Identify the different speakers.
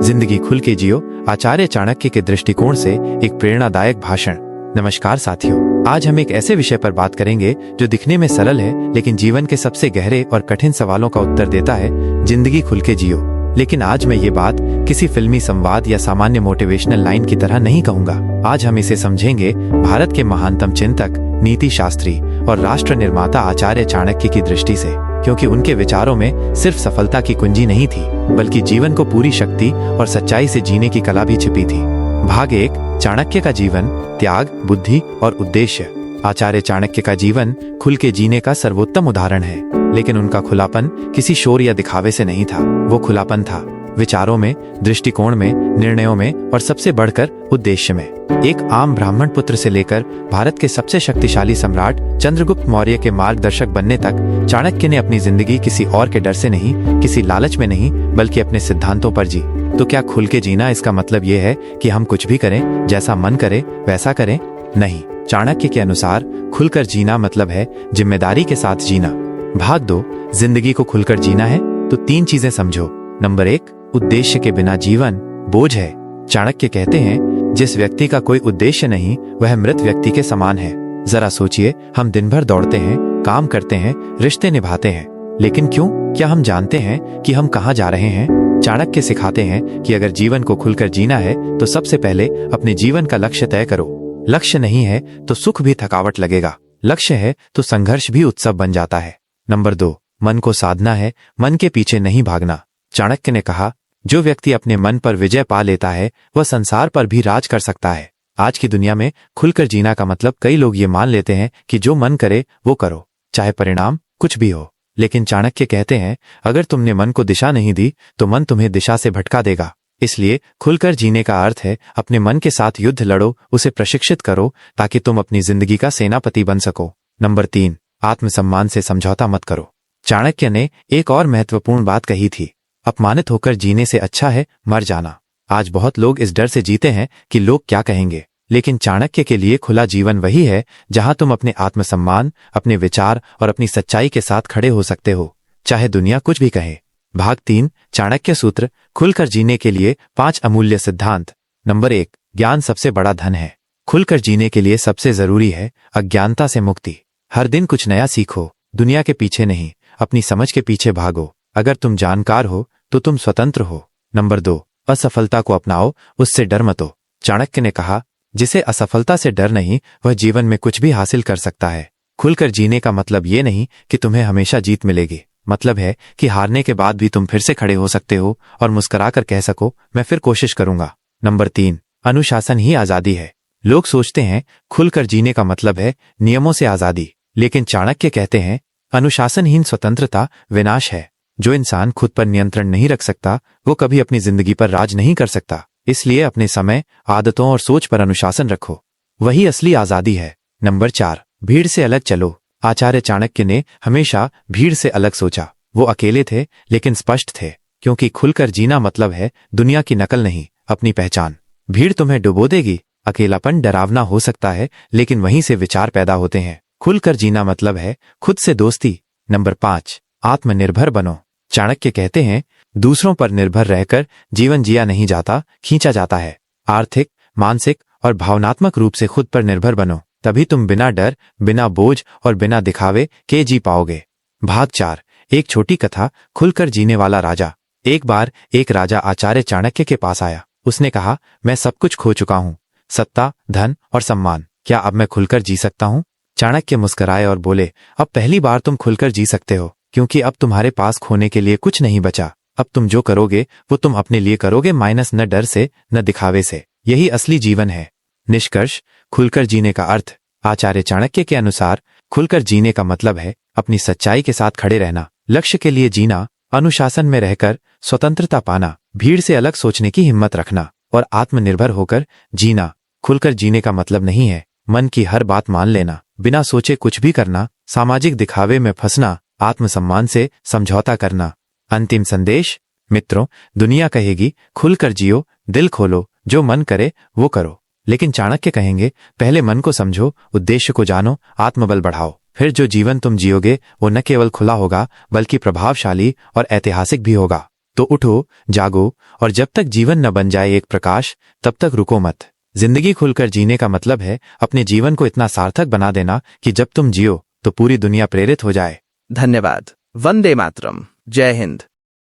Speaker 1: जिंदगी खुल के जियो, आचार्य चाणक्य के दृष्टिकोण से एक प्रेरणादायक भाषण। नमस्कार साथियों, आज हम एक ऐसे विषय पर बात करेंगे जो दिखने में सरल है लेकिन जीवन के सबसे गहरे और कठिन सवालों का उत्तर देता है। जिंदगी खुल के जियो। लेकिन आज मैं ये बात किसी फिल्मी संवाद या सामान्य मोटिवेशनल लाइन की तरह नहीं कहूंगा। आज हम इसे समझेंगे भारत के महानतम चिंतक, नीति शास्त्री और राष्ट्र निर्माता आचार्य चाणक्य की दृष्टि से, क्योंकि उनके विचारों में सिर्फ सफलता की कुंजी नहीं थी बल्कि जीवन को पूरी शक्ति और सच्चाई से जीने की कला भी छिपी थी। भाग 1, चाणक्य का जीवन, त्याग, बुद्धि और उद्देश्य। आचार्य चाणक्य का जीवन खुल के जीने का सर्वोत्तम उदाहरण है, लेकिन उनका खुलापन किसी शोर या दिखावे से नहीं था। वो खुलापन था विचारों में, दृष्टिकोण में, निर्णयों में और सबसे बढ़कर उद्देश्य में। एक आम ब्राह्मण पुत्र से लेकर भारत के सबसे शक्तिशाली सम्राट चंद्रगुप्त मौर्य के मार्गदर्शक बनने तक चाणक्य ने अपनी जिंदगी किसी और के डर से नहीं, किसी लालच में नहीं, बल्कि अपने सिद्धांतों पर जी। तो क्या खुल के जीना इसका मतलब ये है कि हम कुछ भी करें, जैसा मन करे वैसा करें? नहीं। चाणक्य के अनुसार खुलकर जीना मतलब है जिम्मेदारी के साथ जीना। भाग 2, जिंदगी को खुलकर जीना है तो 3 चीजें समझो। नंबर 1, उद्देश्य के बिना जीवन बोझ है। चाणक्य कहते हैं, जिस व्यक्ति का कोई उद्देश्य नहीं वह मृत व्यक्ति के समान है। जरा सोचिए, हम दिन भर दौड़ते हैं, काम करते हैं, रिश्ते निभाते हैं, लेकिन क्यों? क्या हम जानते हैं कि हम कहाँ जा रहे हैं? चाणक्य सिखाते हैं कि अगर जीवन को खुलकर जीना है तो सबसे पहले अपने जीवन का लक्ष्य तय करो। लक्ष्य नहीं है तो सुख भी थकावट लगेगा, लक्ष्य है तो संघर्ष भी उत्सव बन जाता है। नंबर 2, मन को साधना है, मन के पीछे नहीं भागना। चाणक्य ने कहा, जो व्यक्ति अपने मन पर विजय पा लेता है वह संसार पर भी राज कर सकता है। आज की दुनिया में खुलकर जीना का मतलब कई लोग ये मान लेते हैं कि जो मन करे वो करो, चाहे परिणाम कुछ भी हो। लेकिन चाणक्य कहते हैं, अगर तुमने मन को दिशा नहीं दी तो मन तुम्हें दिशा से भटका देगा। इसलिए खुलकर जीने का अर्थ है अपने मन के साथ युद्ध लड़ो, उसे प्रशिक्षित करो ताकि तुम अपनी जिंदगी का सेनापति बन सको। नंबर 3, आत्मसम्मान से समझौता मत करो। चाणक्य ने एक और महत्वपूर्ण बात कही थी, अपमानित होकर जीने से अच्छा है मर जाना। आज बहुत लोग इस डर से जीते हैं कि लोग क्या कहेंगे, लेकिन चाणक्य के लिए खुला जीवन वही है जहां तुम अपने आत्मसम्मान, अपने विचार और अपनी सच्चाई के साथ खड़े हो सकते हो, चाहे दुनिया कुछ भी कहे। भाग 3, चाणक्य सूत्र, खुलकर जीने के लिए 5 अमूल्य सिद्धांत। नंबर 1, ज्ञान सबसे बड़ा धन है। खुलकर जीने के लिए सबसे जरूरी है अज्ञानता से मुक्ति। हर दिन कुछ नया सीखो, दुनिया के पीछे नहीं, अपनी समझ के पीछे भागो। अगर तुम जानकार हो तो तुम स्वतंत्र हो। नंबर 2, असफलता को अपनाओ, उससे डर मतो। चाणक्य ने कहा, जिसे असफलता से डर नहीं वह जीवन में कुछ भी हासिल कर सकता है। खुलकर जीने का मतलब ये नहीं कि तुम्हें हमेशा जीत मिलेगी, मतलब है कि हारने के बाद भी तुम फिर से खड़े हो सकते हो और मुस्कुराकर कह सको, मैं फिर कोशिश करूंगा। नंबर 3, अनुशासन ही आजादी है। लोग सोचते हैं खुलकर जीने का मतलब है नियमों से आजादी, लेकिन चाणक्य कहते हैं, अनुशासनहीन स्वतंत्रता विनाश है। जो इंसान खुद पर नियंत्रण नहीं रख सकता वो कभी अपनी जिंदगी पर राज नहीं कर सकता। इसलिए अपने समय, आदतों और सोच पर अनुशासन रखो, वही असली आजादी है। नंबर 4, भीड़ से अलग चलो। आचार्य चाणक्य ने हमेशा भीड़ से अलग सोचा। वो अकेले थे लेकिन स्पष्ट थे, क्योंकि खुलकर जीना मतलब है दुनिया की नकल नहीं, अपनी पहचान। भीड़ तुम्हें डुबो देगी, अकेलापन डरावना हो सकता है लेकिन वहीं से विचार पैदा होते हैं। खुलकर जीना मतलब है खुद से दोस्ती। नंबर 5, आत्मनिर्भर बनो। चाणक्य कहते हैं, दूसरों पर निर्भर रहकर जीवन जिया नहीं जाता, खींचा जाता है। आर्थिक, मानसिक और भावनात्मक रूप से खुद पर निर्भर बनो, तभी तुम बिना डर, बिना बोझ और बिना दिखावे के जी पाओगे। भाग 4, एक छोटी कथा, खुलकर जीने वाला राजा। एक बार एक राजा आचार्य चाणक्य के पास आया। उसने कहा, मैं सब कुछ खो चुका हूँ, सत्ता, धन और सम्मान, क्या अब मैं खुलकर जी सकता हूँ? चाणक्य मुस्कुराए और बोले, अब पहली बार तुम खुलकर जी सकते हो, क्योंकि अब तुम्हारे पास खोने के लिए कुछ नहीं बचा। अब तुम जो करोगे वो तुम अपने लिए करोगे, माइनस न डर से न दिखावे से। यही असली जीवन है। निष्कर्ष, खुलकर जीने का अर्थ आचार्य चाणक्य के अनुसार खुलकर जीने का मतलब है अपनी सच्चाई के साथ खड़े रहना, लक्ष्य के लिए जीना, अनुशासन में रहकर स्वतंत्रता पाना, भीड़ से अलग सोचने की हिम्मत रखना और आत्मनिर्भर होकर जीना। खुलकर जीने का मतलब नहीं है मन की हर बात मान लेना, बिना सोचे कुछ भी करना, सामाजिक दिखावे में फंसना, आत्मसम्मान से समझौता करना। अंतिम संदेश, मित्रों, दुनिया कहेगी खुलकर जियो, दिल खोलो, जो मन करे वो करो, लेकिन चाणक्य कहेंगे, पहले मन को समझो, उद्देश्य को जानो, आत्मबल बढ़ाओ, फिर जो जीवन तुम जियोगे वो न केवल खुला होगा बल्कि प्रभावशाली और ऐतिहासिक भी होगा। तो उठो, जागो, और जब तक जीवन न बन जाए एक प्रकाश, तब तक रुको मत। जिंदगी खुलकर जीने का मतलब है अपने जीवन को इतना सार्थक बना देना कि जब तुम जियो तो पूरी दुनिया प्रेरित हो जाए।
Speaker 2: धन्यवाद। वंदे मातरम। जय हिंद।